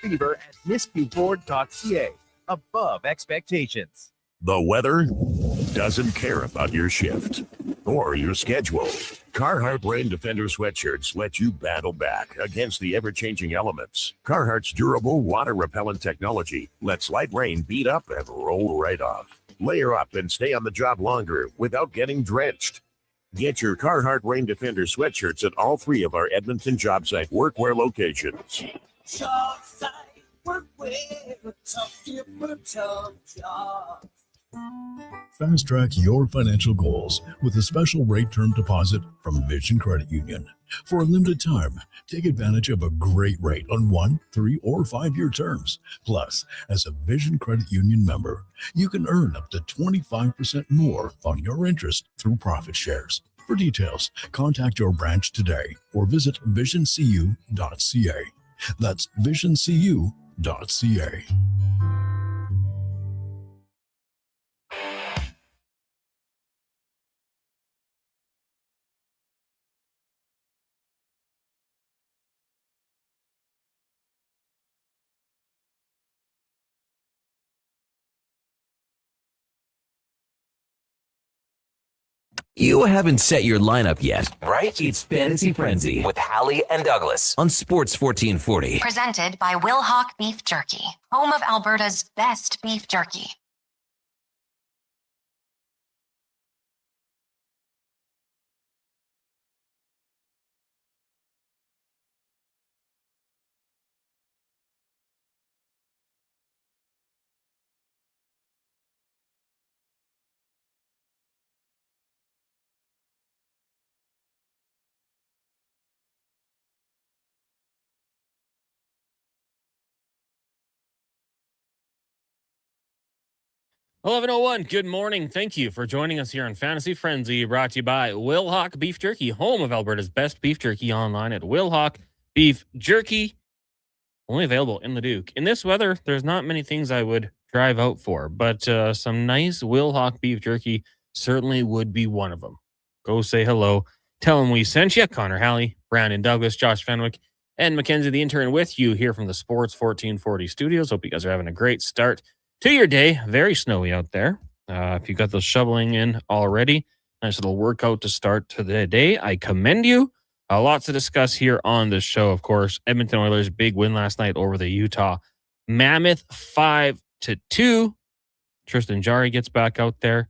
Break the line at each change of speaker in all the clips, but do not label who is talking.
fever at missqford.ca. Above expectations.
The weather doesn't care about your shift or your schedule. Carhartt Rain Defender sweatshirts let you battle back against the ever-changing elements. Carhartt's durable, water-repellent technology lets light rain beat up and roll right off. Layer up and stay on the job longer without getting drenched. Get your Carhartt Rain Defender sweatshirts at all 3 of our Edmonton job site workwear locations.
Job site workwear, tough different jobs.
Fast track your financial goals with a special rate term deposit from Vision Credit Union. For a limited time, take advantage of a great rate on 1, 3, or 5-year terms. Plus, as a Vision Credit Union member, you can earn up to 25% more on your interest through profit shares. For details, contact your branch today or visit visioncu.ca. That's visioncu.ca.
You haven't set your lineup yet, right? It's Fantasy Frenzy with Halley and Douglas on Sports 1440.
Presented by Wilhauk Beef Jerky, home of Alberta's best beef jerky.
$11:01. Good morning. Thank you for joining us here on Fantasy Frenzy, brought to you by Wilhauk Beef Jerky, home of Alberta's best beef jerky, online at Wilhauk Beef Jerky. Only available in Leduc. In this weather, there's not many things I would drive out for, but some nice Wilhauk Beef Jerky certainly would be one of them. Go say hello. Tell them we sent you. Connor Halley, Brandon Douglas, Josh Fenwick, and Mackenzie the intern with you here from the Sports 1440 studios. Hope you guys are having a great start to your day. Very snowy out there. If you got those shoveling in already, nice little workout to start to the day. I commend you. Lots to discuss here on the show. Of course, Edmonton Oilers big win last night over the Utah Mammoth, 5-2. Tristan Jarry gets back out there,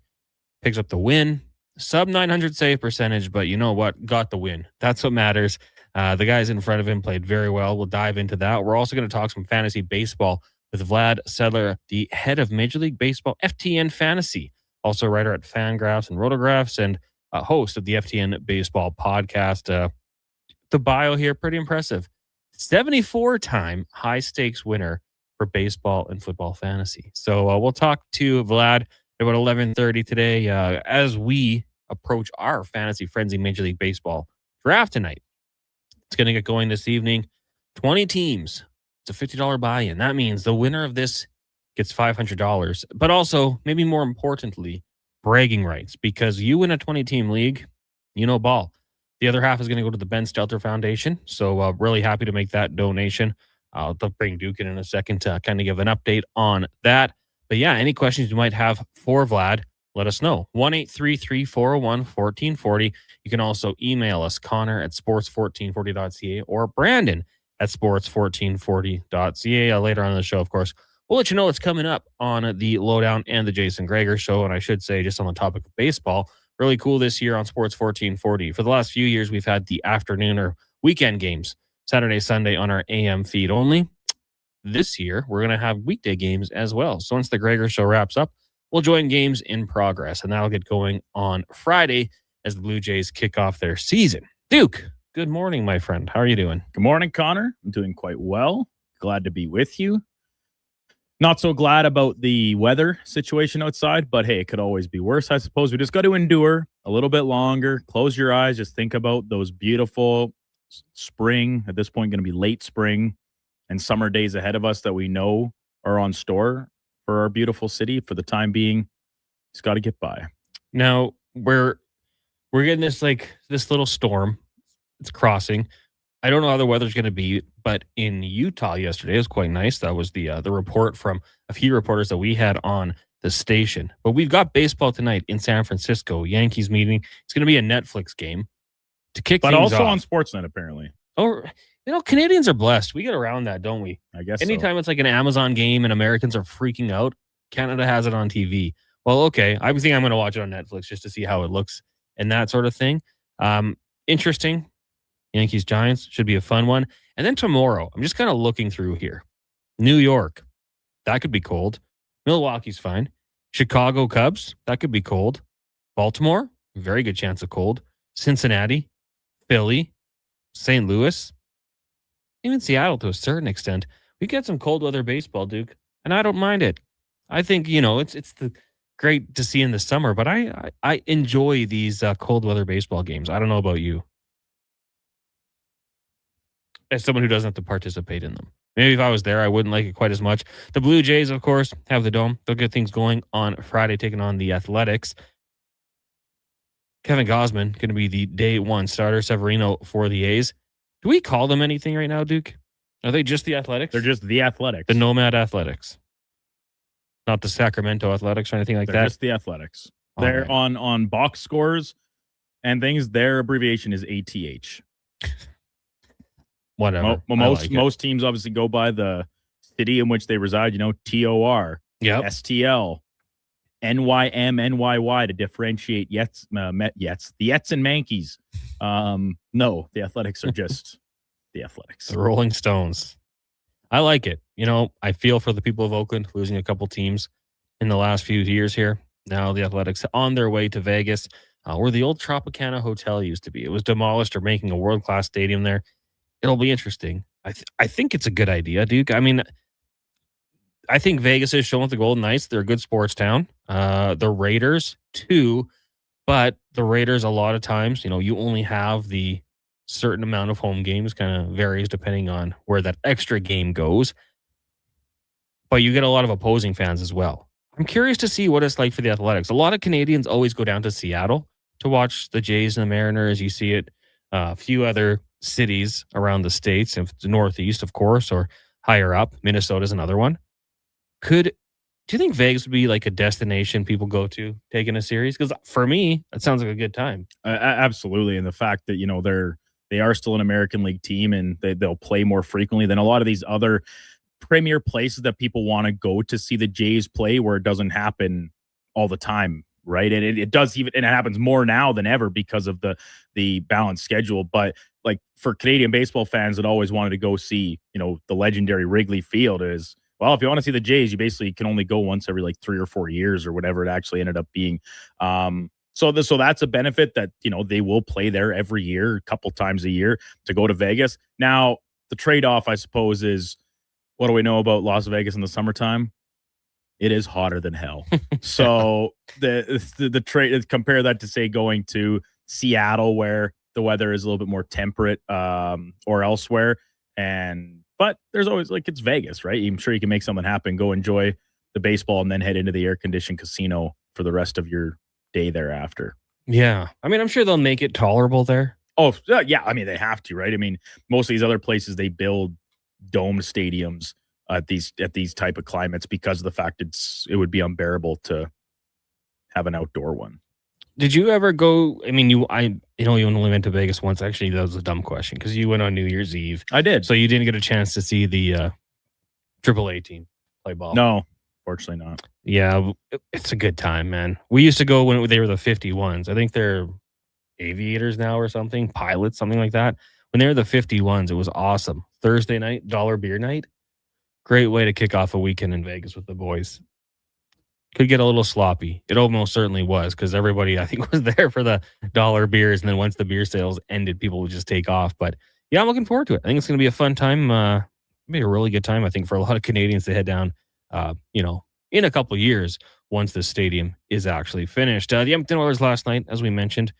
picks up the win. Sub 900 save percentage, but you know what? Got the win. That's what matters. The guys in front of him played very well. We'll dive into that. We're also going to talk some fantasy baseball with Vlad Sedler, the head of Major League Baseball FTN Fantasy, also a writer at Fangraphs and Rotographs, and a host of the FTN Baseball podcast. The bio here, pretty impressive. 74-time high-stakes winner for baseball and football fantasy. So we'll talk to Vlad about 11:30 today as we approach our Fantasy Frenzy Major League Baseball draft tonight. It's going to get going this evening. 20 teams. It's a $50 buy-in. That means the winner of this gets $500, but also, maybe more importantly, bragging rights, because you win a 20-team league, you know ball. The other half is going to go to the Ben Stelter Foundation, so really happy to make that donation. I'll bring Duke in a second to kind of give an update on that. But yeah, any questions you might have for Vlad, let us know. 1-833-401-1440. You can also email us, Connor at sports1440.ca or Brandon at sports1440.ca. Later on in the show, of course, we'll let you know what's coming up on the Lowdown and the Jason Greger show. And I should say, just on the topic of baseball, really cool this year on Sports 1440. For the last few years, we've had the afternoon or weekend games, Saturday, Sunday on our AM feed only. This year, we're going to have weekday games as well. So once the Greger show wraps up, we'll join games in progress, and that'll get going on Friday as the Blue Jays kick off their season. Duke, good morning, my friend. How are you doing?
Good morning, Connor. I'm doing quite well. Glad to be with you. Not so glad about the weather situation outside, but hey, it could always be worse, I suppose. We just got to endure a little bit longer. Close your eyes. Just think about those beautiful spring, at this point going to be late spring, and summer days ahead of us that we know are on store for our beautiful city. For the time being, it's got to get by.
Now, we're getting this little storm. It's crossing. I don't know how the weather's going to be, but in Utah yesterday, it was quite nice. That was the report from a few reporters that we had on the station. But we've got baseball tonight in San Francisco. Yankees meeting. It's going to be a Netflix game to kick
But
things
also
off.
on Sportsnet, apparently.
Oh, Canadians are blessed. We get around that, don't we?
I guess
Anytime it's like an Amazon game and Americans are freaking out, Canada has it on TV. Well, okay. I think I'm going to watch it on Netflix just to see how it looks and that sort of thing. Interesting. Yankees Giants should be a fun one. And then tomorrow, I'm just kind of looking through here. New York, that could be cold. Milwaukee's fine. Chicago Cubs, that could be cold. Baltimore, very good chance of cold. Cincinnati, Philly, St. Louis, even Seattle to a certain extent. We get some cold weather baseball, Duke, and I don't mind it. I think, it's the great to see in the summer, but I enjoy these cold weather baseball games. I don't know about you. As someone who doesn't have to participate in them. Maybe if I was there, I wouldn't like it quite as much. The Blue Jays, of course, have the Dome. They'll get things going on Friday, taking on the Athletics. Kevin Gausman going to be the day one starter. Severino for the A's. Do we call them anything right now, Duke? Are they just the Athletics?
They're just the Athletics.
The Nomad Athletics. Not the Sacramento Athletics or anything like
They're
that?
just the Athletics.
All
They're
right.
on box scores and things. Their abbreviation is ATH.
Whatever.
Most teams obviously go by the city in which they reside, TOR,
Yep.
STL, NYM, NYY to differentiate the Yets and Mankeys. No, the Athletics are just the Athletics.
The Rolling Stones. I like it. I feel for the people of Oakland losing a couple teams in the last few years here. Now the Athletics on their way to Vegas, where the old Tropicana Hotel used to be. It was demolished. They're making a world-class stadium there. It'll be interesting. I think it's a good idea, Duke. I mean, I think Vegas is showing with the Golden Knights. They're a good sports town. The Raiders, too. But the Raiders, a lot of times, you only have the certain amount of home games, kind of varies depending on where that extra game goes. But you get a lot of opposing fans as well. I'm curious to see what it's like for the Athletics. A lot of Canadians always go down to Seattle to watch the Jays and the Mariners. You see it a few other cities around the States, if the Northeast, of course, or higher up. Minnesota's another one. Do you think Vegas would be like a destination people go to taking a series? Because for me, that sounds like a good time.
Absolutely. And the fact that, they are still an American League team and they'll play more frequently than a lot of these other premier places that people want to go to see the Jays play, where it doesn't happen all the time. Right. And it does and it happens more now than ever because of the balanced schedule. But like for Canadian baseball fans that always wanted to go see, the legendary Wrigley Field is, well, if you want to see the Jays, you basically can only go once every like 3 or 4 years or whatever it actually ended up being. So that's a benefit that, they will play there every year, a couple times a year to go to Vegas. Now, the trade-off, I suppose, is what do we know about Las Vegas in the summertime? It is hotter than hell. So the trade, compare that to say going to Seattle where the weather is a little bit more temperate or elsewhere. But there's always it's Vegas, right? I'm sure you can make something happen, go enjoy the baseball and then head into the air conditioned casino for the rest of your day thereafter.
Yeah. I mean, I'm sure they'll make it tolerable there.
Oh, yeah. I mean, they have to, right? I mean, most of these other places, they build domed stadiums at these type of climates because of the fact it would be unbearable to have an outdoor one.
Did you ever go? I mean, you only went to Vegas once. Actually, that was a dumb question because you went on New Year's Eve.
I did.
So you didn't get a chance to see the AAA team play ball.
No, fortunately not.
Yeah, it's a good time, man. We used to go when they were the 51s. I think they're aviators now or something, pilots, something like that. When they were the 51s, it was awesome. Thursday night, dollar beer night. Great way to kick off a weekend in Vegas with the boys. Could get a little sloppy. It almost certainly was because everybody, I think, was there for the dollar beers. And then once the beer sales ended, people would just take off. But yeah, I'm looking forward to it. I think it's going to be a fun time. Be a really good time, I think, for a lot of Canadians to head down, in a couple of years once the stadium is actually finished. The Edmonton Oilers last night, as we mentioned,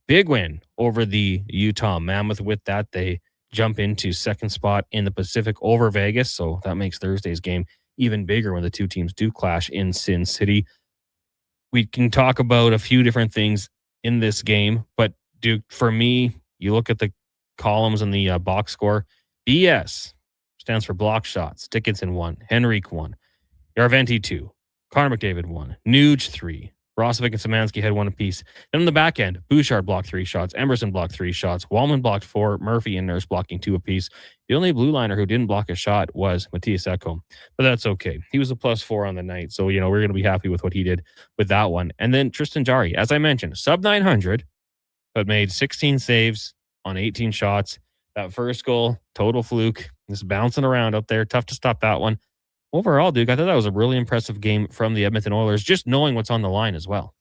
big win over the Utah Mammoth. With that, they jump into second spot in the Pacific over Vegas. So that makes Thursday's game even bigger when the two teams do clash in Sin City. We can talk about a few different things in this game, but Duke, for me, you look at the columns in the box score. BS stands for block shots. Dickinson 1, Henrique 1, Yarventi 2, Connor McDavid 1, Nuge 3. Rosovic and Szymanski had 1 apiece. Then on the back end, Bouchard blocked 3 shots, Emerson blocked 3 shots, Wallman blocked 4, Murphy and Nurse blocking 2 apiece. The only blue liner who didn't block a shot was Matthias Ekholm, but that's okay. He was a +4 on the night, so we're going to be happy with what he did with that one. And then Tristan Jarry, as I mentioned, sub 900, but made 16 saves on 18 shots. That first goal, total fluke, just bouncing around out there. Tough to stop that one. Overall, Duke, I thought that was a really impressive game from the Edmonton Oilers, just knowing what's on the line as well.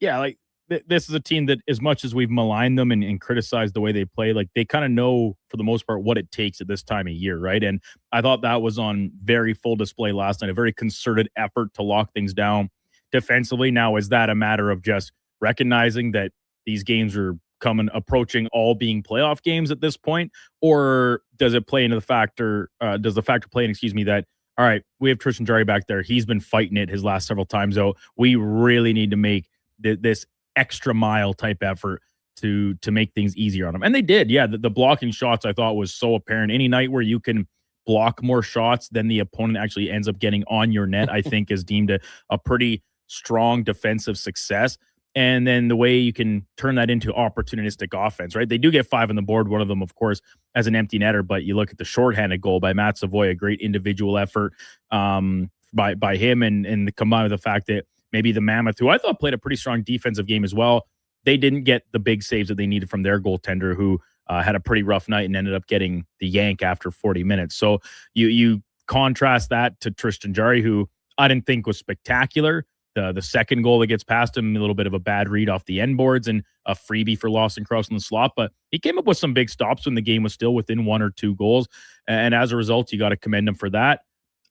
Yeah, like this is a team that, as much as we've maligned them and criticized the way they play, like they kind of know for the most part what it takes at this time of year, right? And I thought that was on very full display last night, a very concerted effort to lock things down defensively. Now, is that a matter of just recognizing that these games are approaching all being playoff games at this point, or does it play into the factor? Does the factor play in? That all right, we have Tristan Jarry back there. He's been fighting it his last several times out. We really need to make this extra mile type effort to make things easier on them. And they did. Yeah, the blocking shots I thought was so apparent. Any night where you can block more shots than the opponent actually ends up getting on your net, I think is deemed a pretty strong defensive success. And then the way you can turn that into opportunistic offense, right? They do get 5 on the board. One of them, of course, as an empty netter. But you look at the shorthanded goal by Matt Savoy, a great individual effort by him, and combined with the fact that maybe the Mammoth, who I thought played a pretty strong defensive game as well, they didn't get the big saves that they needed from their goaltender, who had a pretty rough night and ended up getting the yank after 40 minutes. So you contrast that to Tristan Jarry, who I didn't think was spectacular. The second goal that gets past him, a little bit of a bad read off the end boards and a freebie for Lawson Cross in the slot. But he came up with some big stops when the game was still within 1 or 2 goals. And as a result, you got to commend him for that.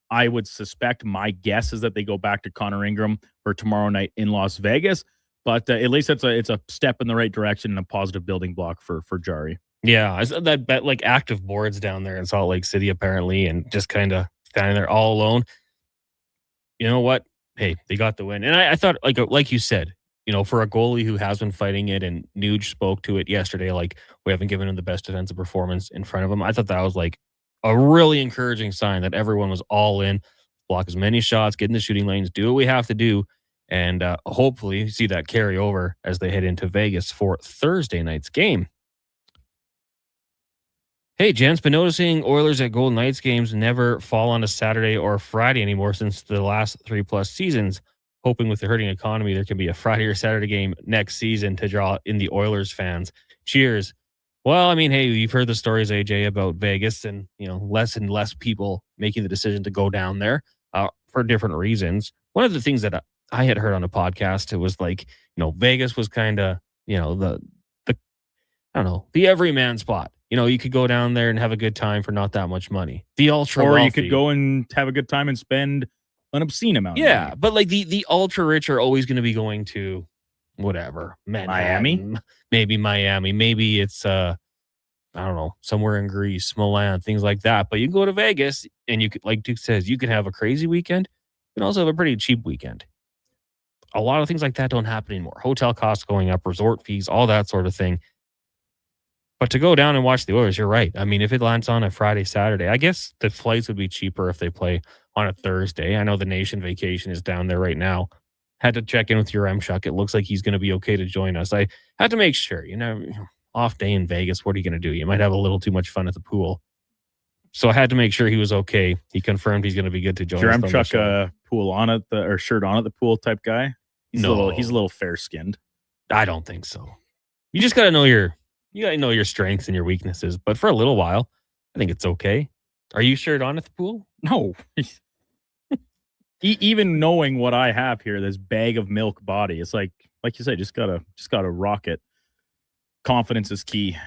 I would suspect, my guess is that they go back to Connor Ingram for tomorrow night in Las Vegas. But at least it's a step in the right direction and a positive building block for Jarry.
Yeah, I saw that like active boards down there in Salt Lake City apparently, and just kind of standing there all alone. You know what? Hey, they got the win. And I thought, like you said, for a goalie who has been fighting it, and Nuge spoke to it yesterday, like we haven't given him the best defensive performance in front of him. I thought that was like a really encouraging sign that everyone was all in, block as many shots, get in the shooting lanes, do what we have to do, and hopefully see that carry over as they head into Vegas for Thursday night's game. Hey, Jen's been noticing Oilers at Golden Knights games never fall on a Saturday or Friday anymore since the last 3+ seasons. Hoping with the hurting economy, there can be a Friday or Saturday game next season to draw in the Oilers fans. Cheers. Well, I mean, hey, you've heard the stories, AJ, about Vegas and, less and less people making the decision to go down there for different reasons. One of the things that I had heard on a podcast, it was like, Vegas was kind of, the everyman spot. You could go down there and have a good time for not that much money. The ultra
or
wealthy,
you could go and have a good time and spend an obscene amount.
Yeah, but like the ultra rich are always going to be going to whatever,
Miami,
maybe it's I don't know, somewhere in Greece, Milan, things like that. But you can go to Vegas and you could, like Duke says, you could have a crazy weekend. You can also have a pretty cheap weekend. A lot of things like that don't happen anymore. Hotel costs going up, resort fees, all that sort of thing. But to go down and watch the Oilers, you're right. I mean, if it lands on a Friday, Saturday, I guess the flights would be cheaper if they play on a Thursday. I know the Nation Vacation is down there right now. Had to check in with your M-Shuck. It looks like he's going to be okay to join us. I had to make sure, off day in Vegas, what are you going to do? You might have a little too much fun at the pool. So I had to make sure he was okay. He confirmed he's going to be good to join us.
Your M-Shuck pool on at or shirt on at the pool type guy? He's a little fair-skinned.
I don't think so. You just got to know your strengths and your weaknesses. But for a little while, I think it's okay. Are you shirt on at the pool?
No. Even knowing what I have here, this bag of milk body, it's like you said, just gotta rock it. Confidence is key.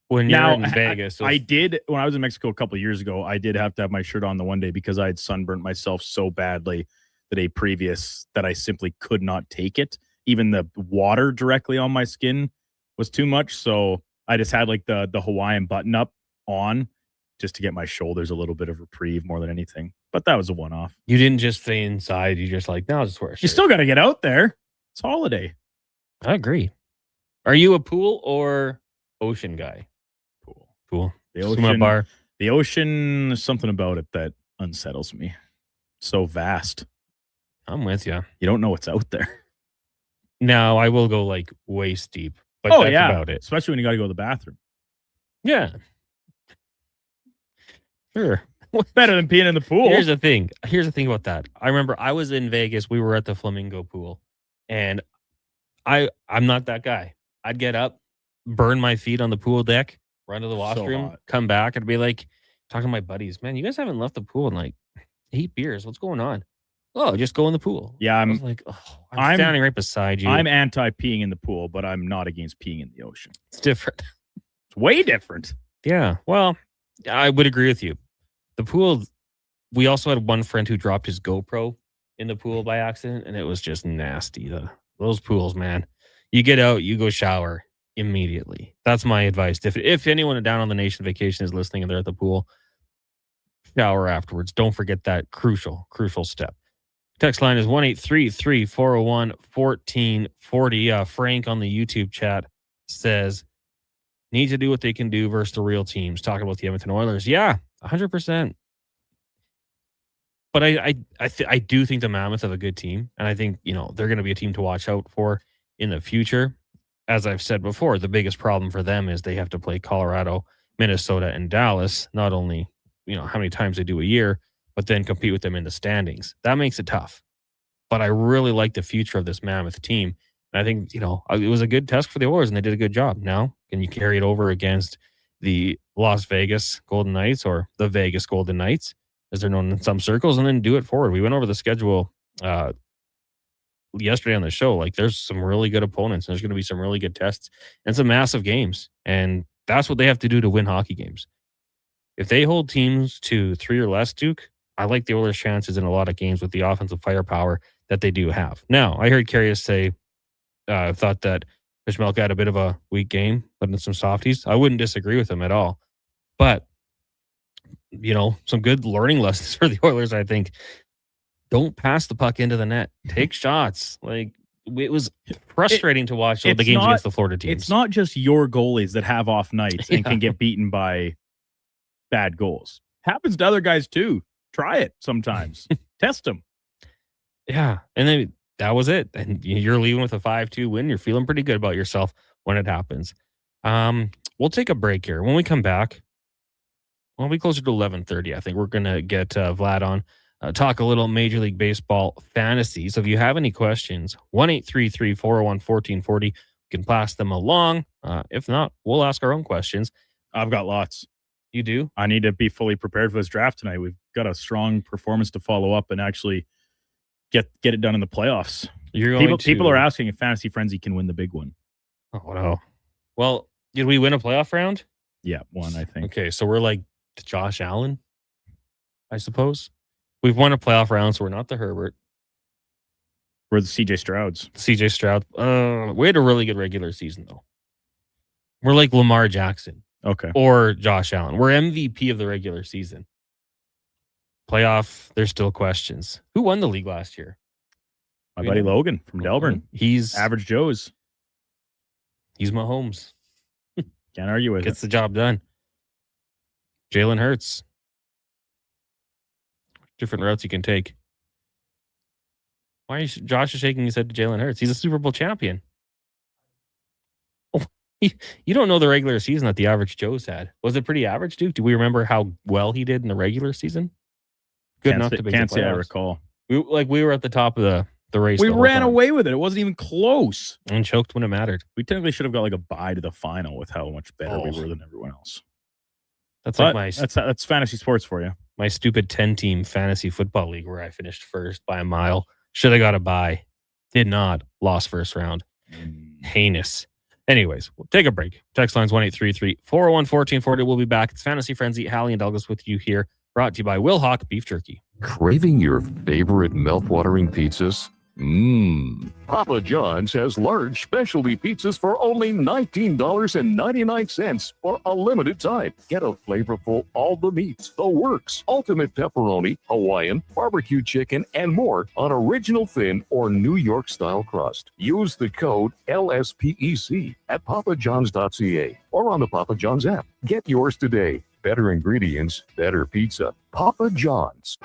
When you're in Vegas,
I did when I was in Mexico a couple of years ago. I did have to have my shirt on the one day because I had sunburnt myself so badly the day previous that I simply could not take it. Even the water directly on my skin was too much, so I just had like the Hawaiian button up on just to get my shoulders a little bit of reprieve more than anything. But that was a one-off.
You didn't just stay inside. You just like, no, I'll just wear a shirt.
You still got to get out there. It's holiday.
I agree. Are you a pool or ocean guy?
Pool.
pool.
The
Swim at
ocean,
bar.
the ocean, there's something about it that unsettles me. So vast.
I'm with you.
You don't know what's out there.
Now I will go like waist deep, but
Oh,
that's
yeah.
about it.
Especially when you got to go to the bathroom.
Yeah. Sure.
Better than peeing in the pool.
Here's the thing about that. I remember I was in Vegas. We were at the Flamingo pool, and I'm not that guy. I'd get up, burn my feet on the pool deck, run to the washroom,
hot.
come back, and be like talking to my buddies. Man, you guys haven't left the pool in like 8 beers. What's going on? Oh, just go in the pool.
Yeah,
I was like, I'm standing right beside you.
I'm anti peeing in the pool, but I'm not against peeing in the ocean.
It's different.
It's way different.
Yeah. Well, I would agree with you. The pool, we also had one friend who dropped his GoPro in the pool by accident, and it was just nasty. Those pools, man. You get out, you go shower immediately. That's my advice. If anyone down on the nation vacation is listening and they're at the pool, shower afterwards. Don't forget that crucial step. Text line is 1-833-401-1440. Frank on the YouTube chat says, need to do what they can do versus the real teams. Talking about the Edmonton Oilers. Yeah, 100%. But I do think the Mammoth have a good team. And I think, they're going to be a team to watch out for in the future. As I've said before, the biggest problem for them is they have to play Colorado, Minnesota, and Dallas. Not only, how many times they do a year, but then compete with them in the standings. That makes it tough. But I really like the future of this Mammoth team. And I think, it was a good test for the Oilers, and they did a good job. Now, can you carry it over against the Las Vegas Golden Knights, or the Vegas Golden Knights, as they're known in some circles, and then do it forward? We went over the schedule yesterday on the show. Like, there's some really good opponents, and there's going to be some really good tests and some massive games. And that's what they have to do to win hockey games. If they hold teams to 3 or less, Duke, I like the Oilers' chances in a lot of games with the offensive firepower that they do have. Now, I heard Karius say, thought that Fishmelka had a bit of a weak game, but in some softies. I wouldn't disagree with him at all. But, some good learning lessons for the Oilers, I think. Don't pass the puck into the net. Take shots. Like, it was frustrating to watch the games against the Florida teams.
It's not just your goalies that have off nights and can get beaten by bad goals. Happens to other guys too. Try it sometimes. Test them.
Yeah. And then that was it. And you're leaving with a 5-2 win. You're feeling pretty good about yourself when it happens. We'll take a break here. When we come back, we'll be closer to 11:30. I think we're going to get Vlad on, talk a little Major League Baseball fantasy. So if you have any questions, 1-833-401-1440, you can pass them along. If not, we'll ask our own questions.
I've got lots.
You do?
I need to be fully prepared for this draft tonight. We've got a strong performance to follow up and actually get it done in the playoffs. People are asking if Fantasy Frenzy can win the big one.
Oh, no. Well, did we win a playoff round?
Yeah, one, I think.
Okay, so we're like Josh Allen, I suppose. We've won a playoff round, so we're not the Herbert.
We're the CJ Strouds.
CJ Stroud. We had a really good regular season, though. We're like Lamar Jackson.
Okay.
Or Josh Allen. We're MVP of the regular season. Playoff, there's still questions. Who won the league last year?
My buddy Logan from Delburn.
He's
Average Joe's.
He's Mahomes.
Can't argue with it.
Gets the job done. Jalen Hurts. Different routes you can take. Why is Josh shaking his head to Jalen Hurts? He's a Super Bowl champion. Oh, you don't know the regular season that the Average Joe's had. Was it pretty average, Duke? Do we remember how well he did in the regular season? Good enough to make the playoffs.
Can't say I recall.
We were at the top of the race.
We ran away with it. It wasn't even close.
And choked when it mattered.
We technically should have got like a bye to the final with how much better we were than everyone else.
That's
That's fantasy sports for you.
My stupid 10-team fantasy football league where I finished first by a mile. Should have got a bye. Did not. Lost first round. Heinous. Anyways, we'll take a break. Text lines 1-833-401-1440. We'll be back. It's Fantasy Frenzy. Halley and Douglas with you here. Brought to you by Will Hawk Beef Jerky.
Craving your favorite mouth-watering pizzas? Papa John's has large specialty pizzas for only $19.99 for a limited time. Get a flavorful all the meats, the works, ultimate pepperoni, Hawaiian, barbecue chicken, and more on original thin or New York style crust. Use the code LSPEC at papajohns.ca or on the Papa John's app. Get yours today. Better ingredients, better pizza. Papa John's.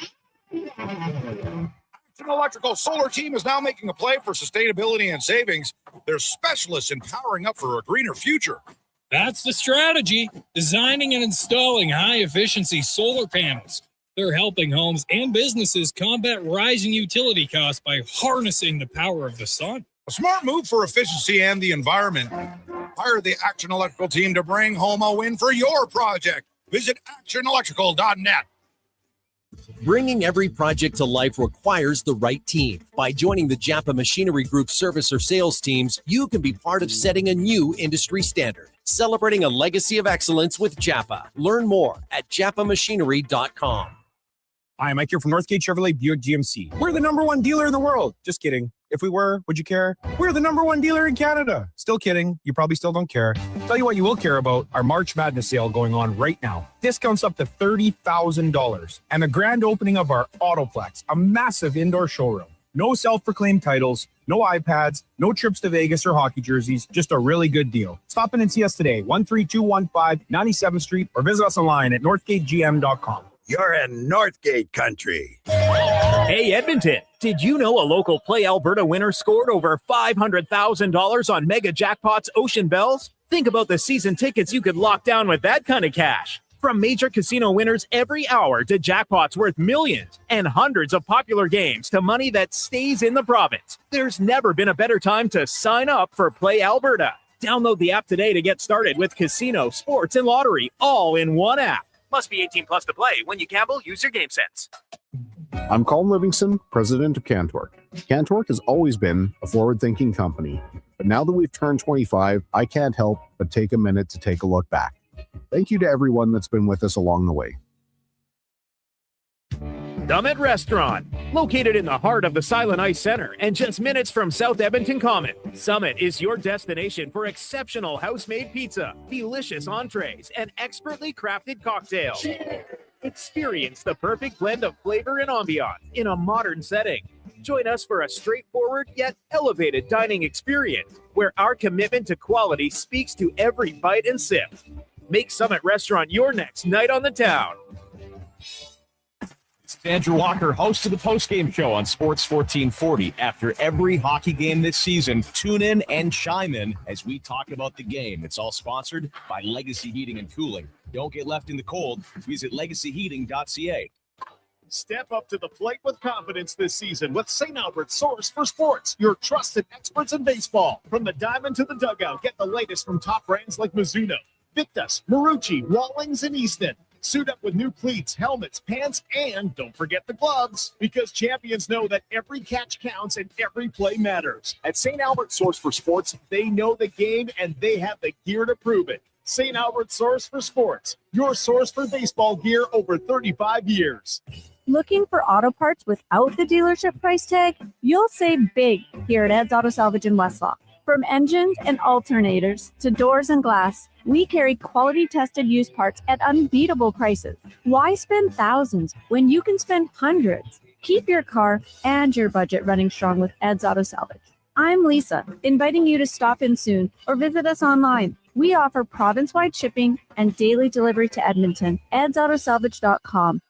Electrical Solar Team is now making a play for sustainability and savings. They're specialists in powering up for a greener future.
That's the strategy, designing and installing high-efficiency solar panels. They're helping homes and businesses combat rising utility costs by harnessing the power of the sun.
A smart move for efficiency and the environment. Hire the Action Electrical Team to bring home a win for your project. Visit actionelectrical.net.
Bringing every project to life requires the right team. By joining the Japa Machinery Group service or sales teams, you can be part of setting a new industry standard. Celebrating a legacy of excellence with Japa. Learn more at japamachinery.com.
Hi, Mike here from Northgate Chevrolet Buick GMC. We're the #1 dealer in the world. Just kidding. If we were, would you care? We're the #1 dealer in Canada. Still kidding. You probably still don't care. Tell you what you will care about, our March Madness sale going on right now. Discounts up to $30,000. And the grand opening of our Autoplex, a massive indoor showroom. No self-proclaimed titles, no iPads, no trips to Vegas or hockey jerseys, just a really good deal. Stop in and see us today, 13215 97th Street, or visit us online at northgategm.com.
You're in Northgate country.
Hey, Edmonton, did you know a local Play Alberta winner scored over $500,000 on Mega Jackpots Ocean Bells? Think about the season tickets you could lock down with that kind of cash. From major casino winners every hour to jackpots worth millions and hundreds of popular games to money that stays in the province, there's never been a better time to sign up for Play Alberta. Download the app today to get started with casino, sports, and lottery all in one app. Must be 18 plus to play. When you gamble, use your game sense.
I'm Colin Livingston, president of Cantork. Cantork has always been a forward-thinking company, but now that we've turned 25, I can't help but take a minute to take a look back. Thank you to everyone that's been with us along the way.
Summit Restaurant, located in the heart of the Silent Ice Center and just minutes from South Edmonton Common. Summit is your destination for exceptional house-made pizza, delicious entrees, and expertly crafted cocktails. Experience the perfect blend of flavor and ambiance in a modern setting. Join us for a straightforward yet elevated dining experience where our commitment to quality speaks to every bite and sip. Make Summit Restaurant your next night on the town.
It's Andrew Walker, host of the postgame show on Sports 1440. After every hockey game this season, tune in and chime in as we talk about the game. It's all sponsored by Legacy Heating and Cooling. Don't get left in the cold. Visit legacyheating.ca.
Step up to the plate with confidence this season with St. Albert's Source for Sports, your trusted experts in baseball. From the diamond to the dugout, get the latest from top brands like Mizuno, Victus, Marucci, Rawlings, and Easton. Suit up with new cleats, helmets, pants, and don't forget the gloves, because champions know that every catch counts and every play matters. At St. Albert's Source for Sports, they know the game and they have the gear to prove it. St. Albert's Source for Sports, your source for baseball gear over 35 years.
Looking for auto parts without the dealership price tag? You'll save big here at Ed's Auto Salvage in Westlock. From engines and alternators to doors and glass, we carry quality tested used parts at unbeatable prices. Why spend thousands when you can spend hundreds? Keep your car and your budget running strong with Ed's Auto Salvage. I'm Lisa, inviting you to stop in soon or visit us online. We offer province-wide shipping and daily delivery to Edmonton. edsautosalvage.com.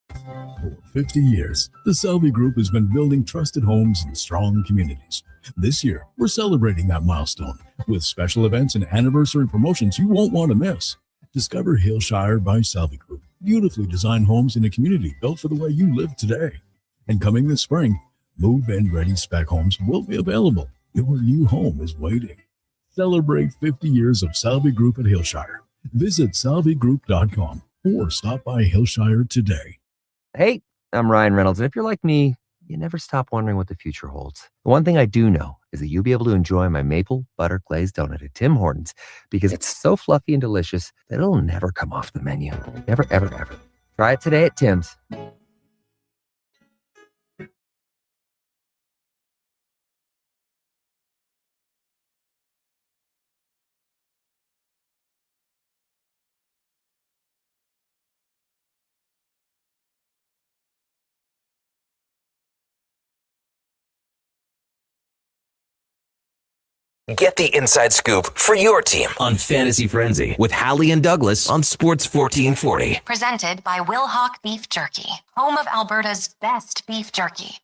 For 50 years, the Selby Group has been building trusted homes and strong communities. This year, we're celebrating that milestone with special events and anniversary promotions you won't want to miss. Discover Hillshire by Selby Group, beautifully designed homes in a community built for the way you live today. And coming this spring, move-in ready spec homes will be available. Your new home is waiting. Celebrate 50 years of Selby Group at Hillshire. Visit selvygroup.com or stop by Hillshire today.
Hey, I'm Ryan Reynolds, and if you're like me, you never stop wondering what the future holds. The one thing I do know is that you'll be able to enjoy my maple butter glazed donut at Tim Hortons because it's so fluffy and delicious that it'll never come off the menu. Never, ever, ever. Try it today at Tim's.
Get the inside scoop for your team on Fantasy Frenzy with Halley and Douglas on Sports 1440.
Presented by Wilhauk Beef Jerky, home of Alberta's best beef jerky.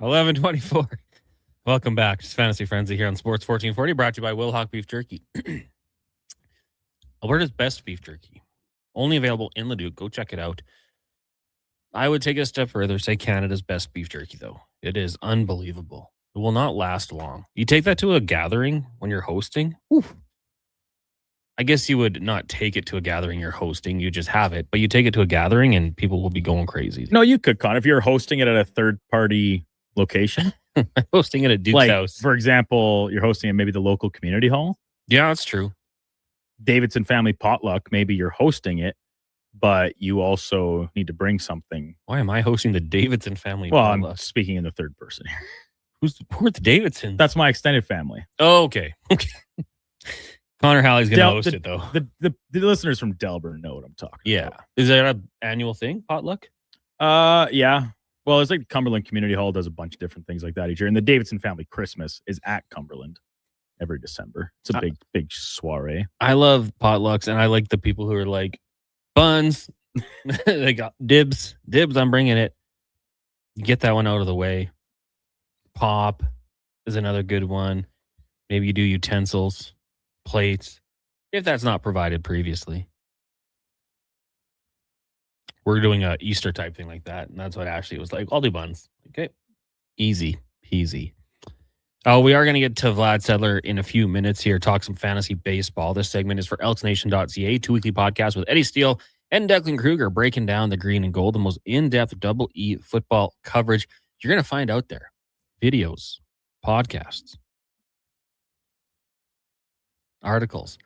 $11:24. Welcome back. It's Fantasy Frenzy here on Sports 1440, brought to you by Wilhauk Beef Jerky. Alberta's best beef jerky. Only available in Leduc. Go check it out. I would take it a step further, say Canada's best beef jerky, though. It is unbelievable. It will not last long. You take that to a gathering when you're hosting. Oof. I guess you would not take it to a gathering you're hosting. You just have it. But you take it to a gathering and people will be going crazy.
No, you could, Con. If you're hosting it at a third-party location.
Hosting it at Duke's house.
For example, you're hosting it maybe the local community hall.
Yeah, that's true.
Davidson Family Potluck, maybe you're hosting it, but you also need to bring something.
Why am I hosting the Davidson Family
Potluck?
Potluck?
I'm speaking in the third person here.
Who are the Davidsons?
That's my extended family.
Oh, okay. Connor Halley's going to host it, though.
The listeners from Delburn know what I'm talking about.
Is that an annual thing, potluck?
Yeah. Well, it's like Cumberland Community Hall does a bunch of different things like that each year. And the Davidson Family Christmas is at Cumberland every December. It's a big soiree.
I love potlucks, and I like the people who are like, buns. They got dibs. I'm bringing it. You get that one out of the way. Pop is another good one. Maybe you do utensils, plates, if that's not provided previously. We're doing a Easter type thing like that, and that's what Ashley was like. I'll do buns. Okay, easy peasy. Oh, we are going to get to Vlad Sedler in a few minutes here, talk some fantasy baseball. This segment is for elksnation.ca, 2 weekly podcasts with Eddie Steele and Declan Kruger, breaking down the green and gold, the most in-depth double E football coverage you're going to find out there. Videos, podcasts, articles,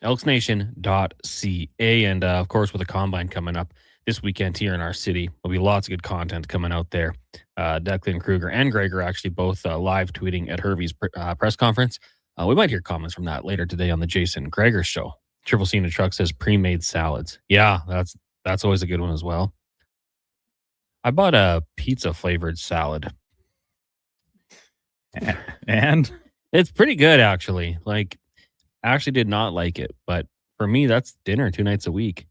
elksnation.ca, and of course with the combine coming up this weekend here in our city, there'll be lots of good content coming out there. Declan Kruger and Gregor actually both live tweeting at Hervey's press conference. We might hear comments from that later today on the Jason Gregor show. Triple C in the truck says pre-made salads. Yeah, that's always a good one as well. I bought a pizza flavored salad.
And
it's pretty good, actually. Like, I actually did not like it, but for me, that's dinner 2 nights a week.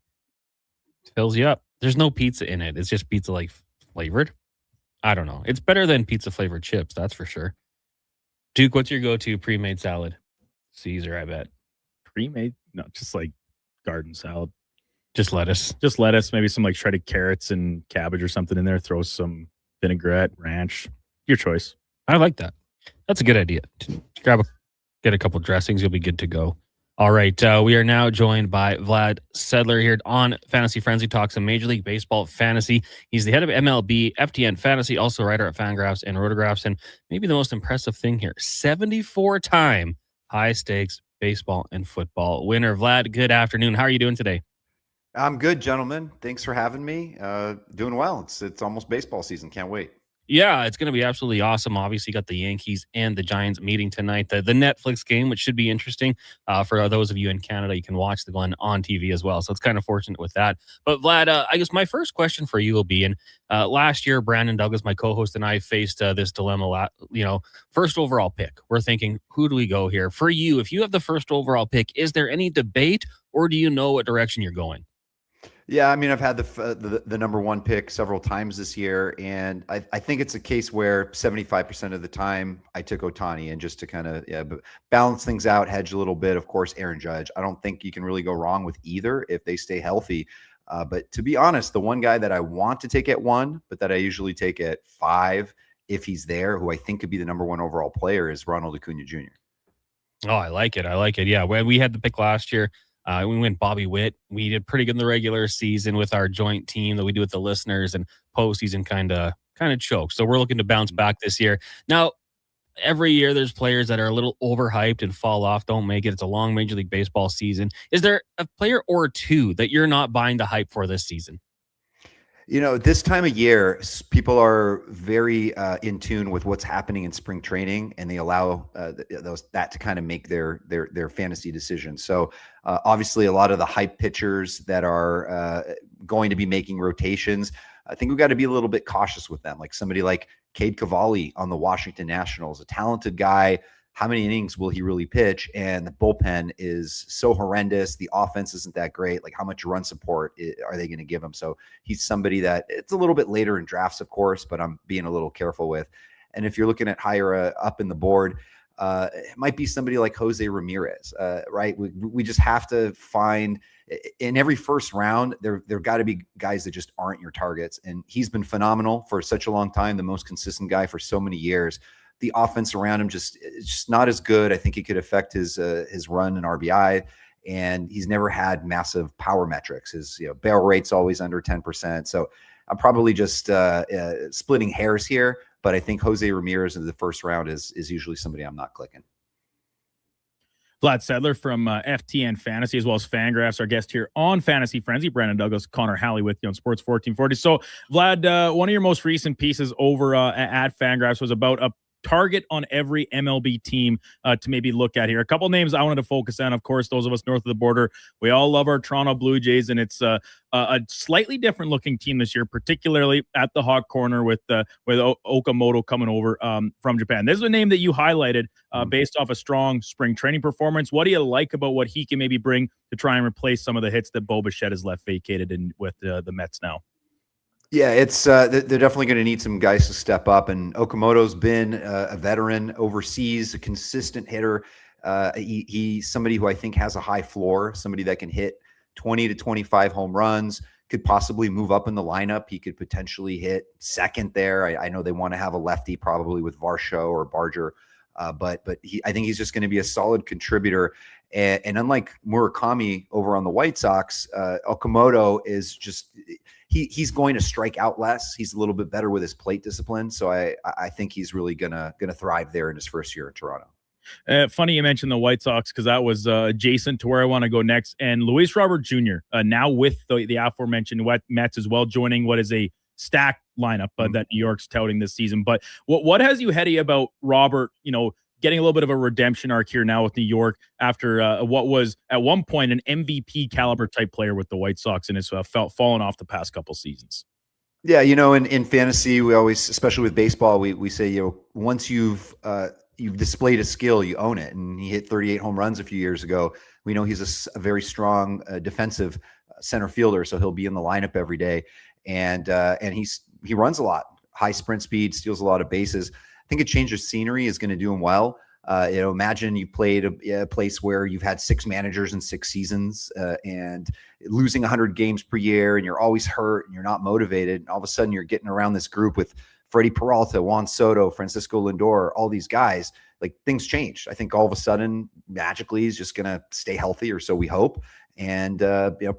It fills you up. There's no pizza in it. It's just pizza like flavored. I don't know. It's better than pizza flavored chips, that's for sure. Duke, what's your go-to pre-made salad? Caesar, I bet.
Pre-made? No, just like garden salad.
Just lettuce.
Just lettuce, maybe some like shredded carrots and cabbage or something in there. Throw some vinaigrette, ranch. Your choice.
I like that. That's a good idea. Get a couple dressings. You'll be good to go. All right. We are now joined by Vlad Sedler here on Fantasy Frenzy, talk some Major League Baseball fantasy. He's the head of MLB, FTN Fantasy, also writer at Fangraphs and Rotographs. And maybe the most impressive thing here, 74-time high-stakes baseball and football winner. Vlad, good afternoon. How are you doing today?
I'm good, gentlemen. Thanks for having me. Doing well. It's almost baseball season. Can't wait.
Yeah, it's going to be absolutely awesome. Obviously, you got the Yankees and the Giants meeting tonight. The Netflix game, which should be interesting for those of you in Canada. You can watch the one on TV as well. So it's kind of fortunate with that. But Vlad, I guess my first question for you will be, and last year, Brandon Douglas, my co-host, and I faced this dilemma. First overall pick. We're thinking, who do we go here? For you, if you have the first overall pick, is there any debate, or do you know what direction you're going?
Yeah, I mean, I've had the number one pick several times this year, and I think it's a case where 75% of the time I took Ohtani, and just to kind of balance things out, hedge a little bit. Of course, Aaron Judge. I don't think you can really go wrong with either if they stay healthy. But to be honest, the one guy that I want to take at 1, but that I usually take at 5 if he's there, who I think could be the number 1 overall player, is Ronald Acuna Jr.
Oh, I like it. Yeah, when we had the pick last year, we went Bobby Witt. We did pretty good in the regular season with our joint team that we do with the listeners, and postseason kind of choked. So we're looking to bounce back this year. Now, every year there's players that are a little overhyped and fall off, don't make it. It's a long Major League Baseball season. Is there a player or two that you're not buying the hype for this season?
This time of year, people are very in tune with what's happening in spring training, and they allow that to kind of make their fantasy decisions. So obviously, a lot of the hype pitchers that are going to be making rotations, I think we've got to be a little bit cautious with them. Like somebody like Cade Cavalli on the Washington Nationals, a talented guy. How many innings will he really pitch? And the bullpen is so horrendous. The offense isn't that great. Like how much run support are they going to give him? So he's somebody that it's a little bit later in drafts, of course, but I'm being a little careful with. And if you're looking at higher up in the board, it might be somebody like Jose Ramirez, right? We just have to find in every first round, there got to be guys that just aren't your targets. And he's been phenomenal for such a long time, the most consistent guy for so many years. The offense around him it's just not as good. I think it could affect his run and RBI, and he's never had massive power metrics. His barrel rate's always under 10%. So I'm probably just splitting hairs here, but I think Jose Ramirez in the first round is usually somebody I'm not clicking.
Vlad Sedler from FTN Fantasy, as well as Fangraphs, our guest here on Fantasy Frenzy. Brandon Douglas, Connor Halley with you on Sports 1440. So, Vlad, one of your most recent pieces over at Fangraphs was about a target on every MLB team to maybe look at here. A couple names I wanted to focus on. Of course, those of us north of the border, we all love our Toronto Blue Jays, and it's a slightly different looking team this year, particularly at the hot corner with Okamoto coming over from Japan. This is a name that you highlighted based off a strong spring training performance. What do you like about what he can maybe bring to try and replace some of the hits that Bo Bichette has left vacated in with the Mets now?
Yeah, it's they're definitely going to need some guys to step up. And Okamoto's been a veteran overseas, a consistent hitter. He's somebody who I think has a high floor, somebody that can hit 20 to 25 home runs, could possibly move up in the lineup. He could potentially hit second there. I know they want to have a lefty probably with Varsho or Barger, but I think he's just going to be a solid contributor. And unlike Murakami over on the White Sox, Okamoto is just he's going to strike out less. He's a little bit better with his plate discipline, so I think he's really gonna thrive there in his first year in Toronto.
Funny you mentioned the White Sox because that was adjacent to where I want to go next. And Luis Robert Jr. Now with the aforementioned Mets as well, joining what is a stacked lineup that New York's touting this season. But what has you heady about Robert? Getting a little bit of a redemption arc here now with New York after what was at one point an MVP caliber type player with the White Sox and has fallen off the past couple seasons.
Yeah, in fantasy, we always, especially with baseball, we say, once you've displayed a skill, you own it. And he hit 38 home runs a few years ago. We know he's a very strong defensive center fielder, so he'll be in the lineup every day. And he runs a lot, high sprint speed, steals a lot of bases. I think a change of scenery is going to do him well. Imagine you played a place where you've had 6 managers in 6 seasons and losing 100 games per year, and you're always hurt and you're not motivated. And all of a sudden you're getting around this group with Freddie Peralta, Juan Soto, Francisco Lindor, all these guys. Like things changed. I think all of a sudden magically he's just going to stay healthy, or so we hope, and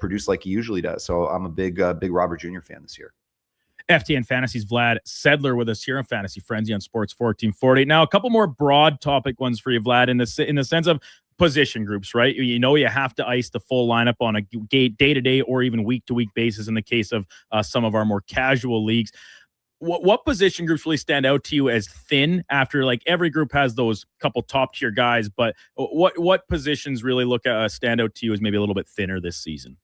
produce like he usually does. So I'm a big Robert Jr. fan this year.
FTN Fantasy's Vlad Sedler with us here on Fantasy Frenzy on Sports 1440. Now, a couple more broad topic ones for you, Vlad, in the sense of position groups, right? You have to ice the full lineup on a day-to-day or even week-to-week basis in the case of some of our more casual leagues. What position groups really stand out to you as thin after, like, every group has those couple top-tier guys, but what positions really stand out to you as maybe a little bit thinner this season?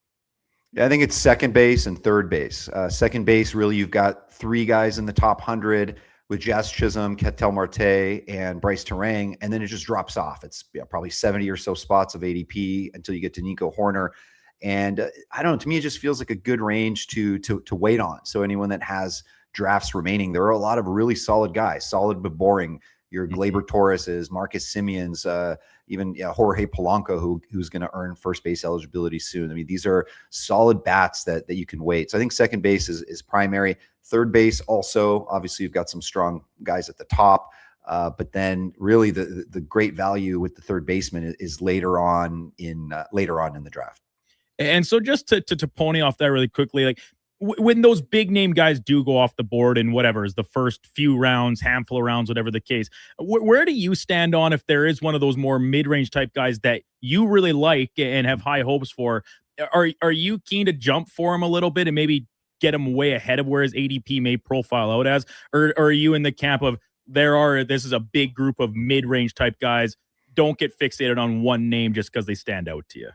Yeah, I think it's second base and third base. Second base, really, you've got 3 guys in the top 100 with Jazz Chisholm, Ketel Marte, and Bryce Terang, and then it just drops off. It's probably 70 or so spots of ADP until you get to Nico Horner. And I don't know, to me, it just feels like a good range to wait on. So anyone that has drafts remaining, there are a lot of really solid guys, solid but boring. Your Gleyber Torreses, Marcus Simeons, even Jorge Polanco, who's going to earn first base eligibility soon. I mean, these are solid bats that you can wait. So I think second base is primary. Third base also, obviously, you've got some strong guys at the top. But then really the great value with the third baseman is later on in the draft.
And so just to pony off that really quickly, like, when those big name guys do go off the board in whatever is the first few rounds, handful of rounds, whatever the case, where do you stand on if there is one of those more mid-range type guys that you really like and have high hopes for? Are you keen to jump for him a little bit and maybe get him way ahead of where his ADP may profile out as? Or are you in the camp of this is a big group of mid-range type guys, don't get fixated on one name just because they stand out to you?